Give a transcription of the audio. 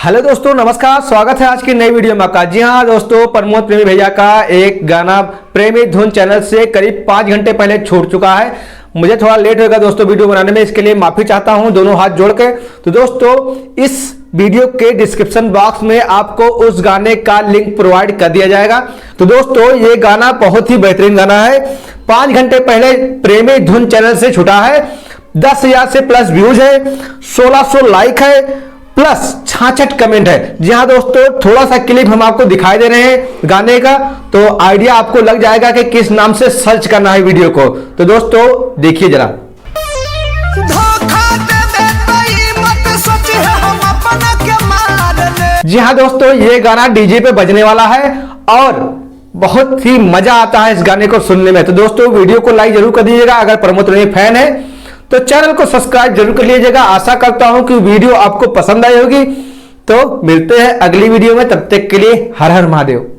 Hello दोस्तों, नमस्कार। स्वागत है आज की नई वीडियो में आपका। जी हाँ दोस्तों, प्रमोद प्रेमी भैया का एक गाना प्रेमी धुन चैनल से करीब 5 घंटे पहले छूट चुका है। मुझे थोड़ा लेट होगा दोस्तों वीडियो बनाने में, इसके लिए माफी चाहता हूं दोनों हाथ जोड़ के। तो दोस्तों, इस वीडियो के डिस्क्रिप्शन बॉक्स में आपको उस गाने का लिंक प्रोवाइड कर दिया जाएगा। तो दोस्तों, ये गाना बहुत ही बेहतरीन गाना है। 5 घंटे पहले प्रेमी धुन चैनल से छूटा है। 10,000 से प्लस व्यूज है, 1600 लाइक है, प्लस 66 कमेंट है। जी हाँ दोस्तों, थोड़ा सा क्लिप हम आपको दिखाई दे रहे हैं गाने का, तो आइडिया आपको लग जाएगा कि किस नाम से सर्च करना है वीडियो को। तो दोस्तों देखिए जरा। जी हाँ दोस्तों, ये गाना डीजे पे बजने वाला है और बहुत ही मजा आता है इस गाने को सुनने में। तो दोस्तों, वीडियो को लाइक जरूर कर दीजिएगा। अगर प्रमोद प्रेमी फैन है तो चैनल को सब्सक्राइब जरूर कर लीजिएगा। आशा करता हूं कि वीडियो आपको पसंद आई होगी। तो मिलते हैं अगली वीडियो में, तब तक के लिए हर हर महादेव।